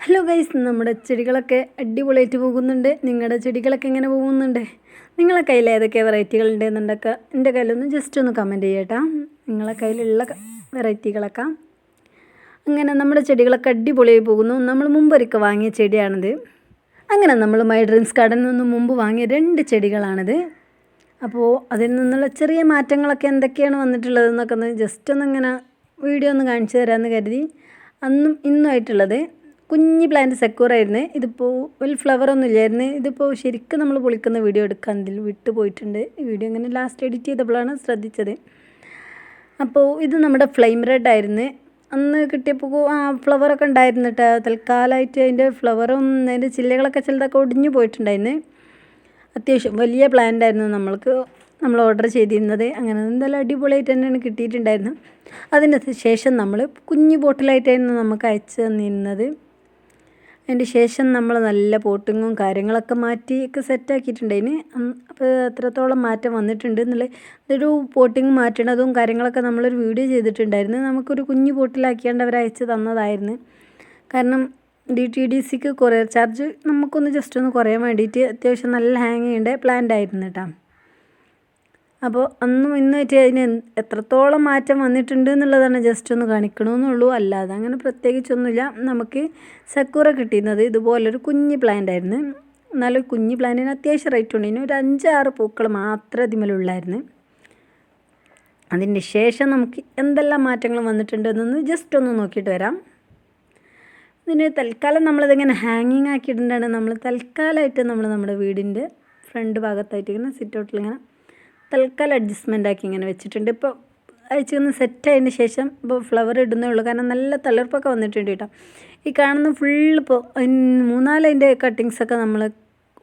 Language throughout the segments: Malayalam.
ഹലോ ഗൈസ്, നമ്മുടെ ചെടികളൊക്കെ അടിപൊളിയായിട്ട് പോകുന്നുണ്ട്. നിങ്ങളുടെ ചെടികളൊക്കെ എങ്ങനെ പോകുന്നുണ്ട്? നിങ്ങളെ കയ്യിൽ ഏതൊക്കെ വെറൈറ്റികളുണ്ട് എന്നുണ്ടൊക്കെ എൻ്റെ കയ്യിലൊന്ന് ജസ്റ്റ് ഒന്ന് കമൻറ്റ് ചെയ്യട്ടാ. നിങ്ങളെ കയ്യിലുള്ള വെറൈറ്റികളൊക്കെ അങ്ങനെ നമ്മുടെ ചെടികളൊക്കെ അടിപൊളിയായി പോകുന്നു. നമ്മൾ മുമ്പൊരിക്കൽ വാങ്ങിയ ചെടിയാണിത്. അങ്ങനെ നമ്മൾ മൈ ഡ്രീംസ് ഗാർഡനിൽ നിന്ന് മുമ്പ് വാങ്ങിയ 2 ചെടികളാണിത്. അപ്പോൾ അതിൽ നിന്നുള്ള ചെറിയ മാറ്റങ്ങളൊക്കെ എന്തൊക്കെയാണ് വന്നിട്ടുള്ളതെന്നൊക്കെ ഒന്ന് ജസ്റ്റ് ഒന്നിങ്ങനെ വീഡിയോ ഒന്ന് കാണിച്ചു തരാമെന്ന് കരുതി. അന്നും ഇന്നുമായിട്ടുള്ളത് കുഞ്ഞി പ്ലാന്റ് സെക്യൂറായിരുന്നു. ഇതിപ്പോൾ വലിയ ഫ്ലവറൊന്നും ഇല്ലായിരുന്നു. ഇതിപ്പോൾ ശരിക്കും നമ്മൾ പൊളിക്കുന്ന വീഡിയോ എടുക്കാൻ ഇതിൽ വിട്ടു പോയിട്ടുണ്ട്. ഈ വീഡിയോ ഇങ്ങനെ ലാസ്റ്റ് എഡിറ്റ് ചെയ്തപ്പോഴാണ് ശ്രദ്ധിച്ചത്. അപ്പോൾ ഇത് നമ്മുടെ ഫ്ലെയിം റെഡ് ആയിരുന്നു. അന്ന് കിട്ടിയപ്പോൾ ഫ്ലവറൊക്കെ ഉണ്ടായിരുന്നു കേട്ടോ. തൽക്കാലമായിട്ട് അതിൻ്റെ ഫ്ലവറും അതിൻ്റെ ചില്ലകളൊക്കെ ചിലതൊക്കെ ഒടിഞ്ഞു പോയിട്ടുണ്ടായിരുന്നു. അത്യാവശ്യം വലിയ പ്ലാന്റ് ആയിരുന്നു നമ്മൾ ഓർഡർ ചെയ്തിരുന്നത്. അങ്ങനെ എന്തായാലും അടിപൊളിയായിട്ട് തന്നെയാണ് കിട്ടിയിട്ടുണ്ടായിരുന്നു. അതിന് ശേഷം നമ്മൾ കുഞ്ഞു ബോട്ടിലായിട്ടായിരുന്നു നമുക്ക് അയച്ചു തന്നിരുന്നത്. അതിൻ്റെ ശേഷം നമ്മൾ നല്ല പോട്ടിങ്ങും കാര്യങ്ങളൊക്കെ മാറ്റിയൊക്കെ സെറ്റാക്കിയിട്ടുണ്ടായിന്. അപ്പോൾ എത്രത്തോളം മാറ്റം വന്നിട്ടുണ്ട് എന്നുള്ള ഇതൊരു പോട്ടിങ് മാറ്റണതും കാര്യങ്ങളൊക്കെ നമ്മളൊരു വീഡിയോ ചെയ്തിട്ടുണ്ടായിരുന്നു. നമുക്കൊരു കുഞ്ഞു ബോട്ടിലാക്കിയാണ്ട് അവർ അയച്ച് തന്നതായിരുന്നു. കാരണം DTDCക്ക് കൊറിയർ ചാർജ് നമുക്കൊന്ന് ജസ്റ്റ് ഒന്ന് കുറയാൻ വേണ്ടിയിട്ട് അത്യാവശ്യം നല്ല ഹാങ് ചെയ്യേണ്ട പ്ലാന്റ് ആയിരുന്നു കേട്ടോ. അപ്പോൾ അന്നും ഇന്നായിട്ട് അതിന് എത്രത്തോളം മാറ്റം വന്നിട്ടുണ്ട് എന്നുള്ളതാണ് ജസ്റ്റ് ഒന്ന് കാണിക്കണമെന്നുള്ളൂ. അല്ലാതെ അങ്ങനെ പ്രത്യേകിച്ചൊന്നുമില്ല. നമുക്ക് സക്കൂറ കിട്ടിയിരുന്നത് ഇതുപോലൊരു കുഞ്ഞ് പ്ലാന്റ് ആയിരുന്നു. എന്നാലും കുഞ്ഞ് പ്ലാന്റിന് അത്യാവശ്യം റേറ്റ് ഉണ്ട്. ഒരു 5-6 പൂക്കൾ മാത്രമേ ഇതിമേലുള്ളായിരുന്നു. അതിൻ്റെ ശേഷം നമുക്ക് എന്തെല്ലാം മാറ്റങ്ങൾ വന്നിട്ടുണ്ട് എന്നൊന്ന് ജസ്റ്റ് ഒന്ന് നോക്കിയിട്ട് വരാം. ഇതിന് തൽക്കാലം നമ്മളിതിങ്ങനെ ഹാങ്ങിങ് ആക്കിയിട്ടുണ്ടാണ്. നമ്മൾ തൽക്കാലമായിട്ട് നമ്മുടെ വീടിൻ്റെ ഫ്രണ്ട് ഭാഗത്തായിട്ട് ഇങ്ങനെ സിറ്റ് ഔട്ടിലിങ്ങനെ തൽക്കാലം അഡ്ജസ്റ്റ്മെൻ്റ് ആക്കി ഇങ്ങനെ വെച്ചിട്ടുണ്ട്. ഇപ്പോൾ അയച്ചൊന്ന് സെറ്റായതിന് ശേഷം ഇപ്പോൾ ഫ്ലവർ ഇടുന്നേ ഉള്ളൂ. കാരണം നല്ല തളിർപ്പൊക്കെ വന്നിട്ടുണ്ട് കേട്ടോ. ഈ കാണുന്ന ഫുള്ള് ഇപ്പോൾ 3-4 അതിൻ്റെ കട്ടിങ്സൊക്കെ നമ്മൾ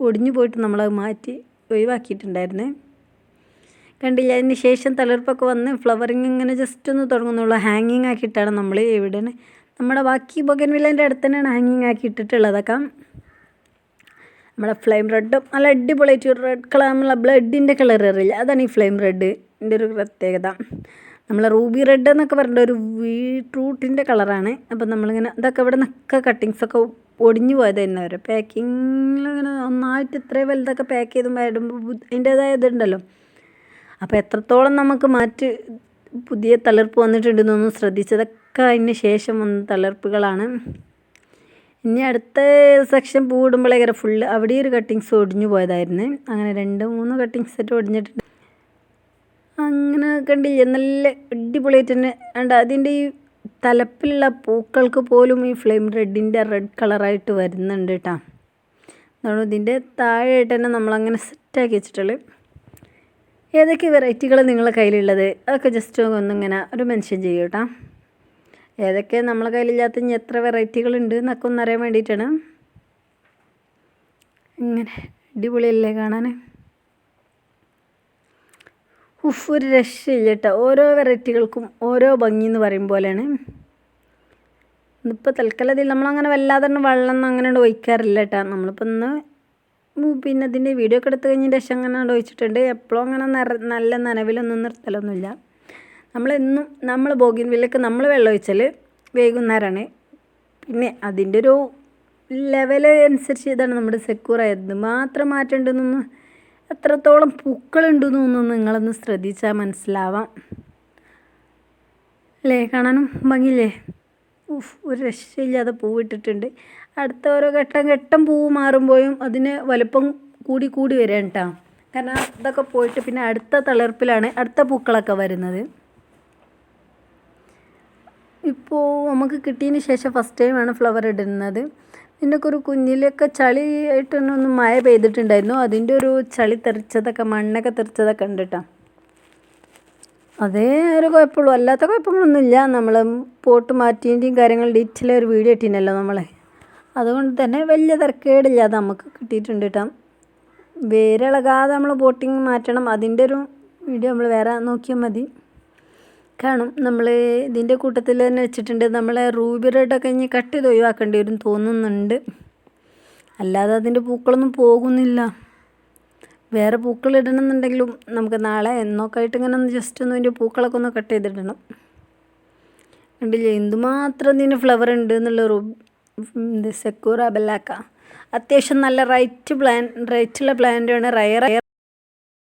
ഒടിഞ്ഞു പോയിട്ട് നമ്മളത് മാറ്റി ഒഴിവാക്കിയിട്ടുണ്ടായിരുന്നേ. കണ്ടില്ല? അതിന് ശേഷം തളിർപ്പൊക്കെ വന്ന് ഫ്ലവറിങ് ഇങ്ങനെ ജസ്റ്റ് ഒന്ന് തുടങ്ങുന്നുള്ളൂ. ഹാങ്ങിങ് ആക്കിയിട്ടാണ് നമ്മൾ എവിടെയാണ് നമ്മുടെ ബാക്കി ബൊഗൻവില്ലേൻ്റെ അടുത്ത് തന്നെയാണ് ഹാങ്ങിങ് ആക്കി ഇട്ടിട്ടുള്ളതൊക്കെ. നമ്മുടെ ഫ്ലെയിം റെഡും നല്ല അടിപൊളിയായിട്ട് റെഡ് കളർ, നമ്മളെ ബ്ലഡിൻ്റെ കളർ അറിയില്ല, അതാണ് ഈ ഫ്ലെയിം റെഡിൻ്റെ ഒരു പ്രത്യേകത. നമ്മളെ റൂബി റെഡ് എന്നൊക്കെ പറഞ്ഞിട്ട് ഒരു ബീട്രൂട്ടിൻ്റെ കളറാണ്. അപ്പം നമ്മളിങ്ങനെ ഇതൊക്കെ ഇവിടെ നിന്നൊക്കെ കട്ടിങ്സൊക്കെ ഒടിഞ്ഞു പോയതായിരുന്നു. അവരെ പാക്കിങ്ങിലിങ്ങനെ ഒന്നായിട്ട് ഇത്രയും വലുതൊക്കെ പാക്ക് ചെയ്ത് ഇടുമ്പോൾ അതിൻ്റേതായ ഇതുണ്ടല്ലോ. അപ്പോൾ എത്രത്തോളം നമുക്ക് പുതിയ തളിർപ്പ് വന്നിട്ടുണ്ടെന്നൊന്നും ശ്രദ്ധിച്ചതൊക്കെ അതിന് ശേഷം വന്ന തളിർപ്പുകളാണ്. ഇനി അടുത്ത സെക്ഷൻ പൂവിടുമ്പോഴേക്കര ഫുള്ള് അവിടെ ഒരു കട്ടിങ്സ് ഒടിഞ്ഞു പോയതായിരുന്നു. അങ്ങനെ 2-3 കട്ടിങ്സ് സെറ്റ് ഒടിഞ്ഞിട്ടുണ്ട്. അങ്ങനെ കണ്ടില്ലേ? നല്ല അടിപൊളിയായിട്ട് തന്നെ ഉണ്ട്. അതിൻ്റെ ഈ തലപ്പിലുള്ള പൂക്കൾക്ക് പോലും ഈ ഫ്ലെയിം റെഡിൻ്റെ റെഡ് കളറായിട്ട് വരുന്നുണ്ട് കേട്ടോ. അതാണ് ഇതിൻ്റെ താഴെയായിട്ട് തന്നെ നമ്മളങ്ങനെ സെറ്റാക്കി വെച്ചിട്ടുള്ളത്. ഏതൊക്കെ വെറൈറ്റികൾ നിങ്ങളുടെ കയ്യിലുള്ളത് അതൊക്കെ ജസ്റ്റ് ഒന്നിങ്ങനെ ഒരു മെൻഷൻ ചെയ്യും കേട്ടോ. ഏതൊക്കെ നമ്മളെ കയ്യിലില്ലാത്ത ഇനി എത്ര വെറൈറ്റികളുണ്ട് എന്നൊക്കെ ഒന്നറിയാൻ വേണ്ടിയിട്ടാണ്. ഇങ്ങനെ അടിപൊളിയല്ലേ കാണാൻ? ഒരു രക്ഷയില്ല കേട്ടോ. ഓരോ വെറൈറ്റികൾക്കും ഓരോ ഭംഗി എന്ന് പറയും പോലെയാണ്. ഇന്നിപ്പോൾ തൽക്കാലത്തിൽ നമ്മളങ്ങനെ വല്ലാതെ വെള്ളം അങ്ങനെ ഒഴിക്കാറില്ല കേട്ടോ. നമ്മളിപ്പോൾ പിന്നെ ഇതിൻ്റെ വീഡിയോ ഒക്കെ എടുത്ത് കഴിഞ്ഞതിന് ശേഷം അങ്ങനെ ഒഴിച്ചിട്ടുണ്ട്. എപ്പോഴും അങ്ങനെ നല്ല നനവിലൊന്നും നിർത്തലൊന്നുമില്ല. നമ്മളെന്നും നമ്മൾ ബോഗിൻവില്ലക്ക് നമ്മൾ വെള്ളം ഒഴിച്ചാൽ വൈകുന്നേരമാണ്. പിന്നെ അതിൻ്റെ ഒരു ലെവൽ അനുസരിച്ച് ഇതാണ് നമ്മുടെ സെക്യൂർ ആയത്. മാത്രം മാറ്റേണ്ടതെന്നൊന്നും എത്രത്തോളം പൂക്കളുണ്ടെന്നൊന്നും നിങ്ങളൊന്ന് ശ്രദ്ധിച്ചാൽ മനസ്സിലാവാം അല്ലേ? കാണാനും ഭംഗിയില്ലേ? ഒരു രക്ഷയില്ലാതെ പൂവിട്ടിട്ടുണ്ട്. അടുത്ത ഓരോ ഘട്ടം പൂവ് മാറുമ്പോഴും അതിന് വലുപ്പം കൂടി വരാൻ കേട്ടോ. കാരണം ഇതൊക്കെ പോയിട്ട് പിന്നെ അടുത്ത തളിർപ്പിലാണ് അടുത്ത പൂക്കളൊക്കെ വരുന്നത്. ഇപ്പോൾ നമുക്ക് കിട്ടിയതിന് ശേഷം ഫസ്റ്റ് ടൈമാണ് ഫ്ലവർ ഇടുന്നത്. ഇതിൻ്റെയൊക്കെ ഒരു കുഞ്ഞിലൊക്കെ ചളി ആയിട്ടൊന്ന് മഴ പെയ്തിട്ടുണ്ടായിരുന്നു. അതിൻ്റെ ഒരു ചളി തെറിച്ചതൊക്കെ മണ്ണൊക്കെ തെറിച്ചതൊക്കെ ഉണ്ട് കേട്ടോ. അതേ ഒരു കുഴപ്പമുള്ളൂ, അല്ലാത്ത കുഴപ്പങ്ങളൊന്നുമില്ല. നമ്മൾ പോട്ട് മാറ്റിയതിൻ്റെയും കാര്യങ്ങൾ ഡീറ്റെയിൽ ഒരു വീഡിയോ ഇട്ടിനല്ലോ നമ്മളെ. അതുകൊണ്ട് തന്നെ വലിയ തിരക്കേടില്ലാതെ നമുക്ക് കിട്ടിയിട്ടുണ്ട് കേട്ടോ. വേരിളകാതെ നമ്മൾ പോട്ടിങ് മാറ്റണം. അതിൻ്റെ ഒരു വീഡിയോ നമ്മൾ വേറെ നോക്കിയാൽ മതി, കാണും. നമ്മൾ ഇതിൻ്റെ കൂട്ടത്തിൽ തന്നെ വെച്ചിട്ടുണ്ട്. നമ്മളെ റൂബി റെഡൊക്കെ ഇനി കട്ട് ചെയ്ത് ഒഴിവാക്കേണ്ടി വരും തോന്നുന്നുണ്ട്. അല്ലാതെ അതിൻ്റെ പൂക്കളൊന്നും പോകുന്നില്ല. വേറെ പൂക്കൾ ഇടണമെന്നുണ്ടെങ്കിലും നമുക്ക് നാളെ എന്നൊക്കെ ആയിട്ട് ഇങ്ങനെ ഒന്ന് ജസ്റ്റ് ഒന്ന് അതിൻ്റെ പൂക്കളൊക്കെ ഒന്ന് കട്ട് ചെയ്തിടണം. കണ്ടില്ലേ എന്തുമാത്രം ഇതിന് ഫ്ലവർ ഉണ്ട് എന്നുള്ള സെക്കൂറ ബെല്ലാക്ക. അത്യാവശ്യം നല്ല റേറ്റുള്ള പ്ലാന്റാണ്. റയർ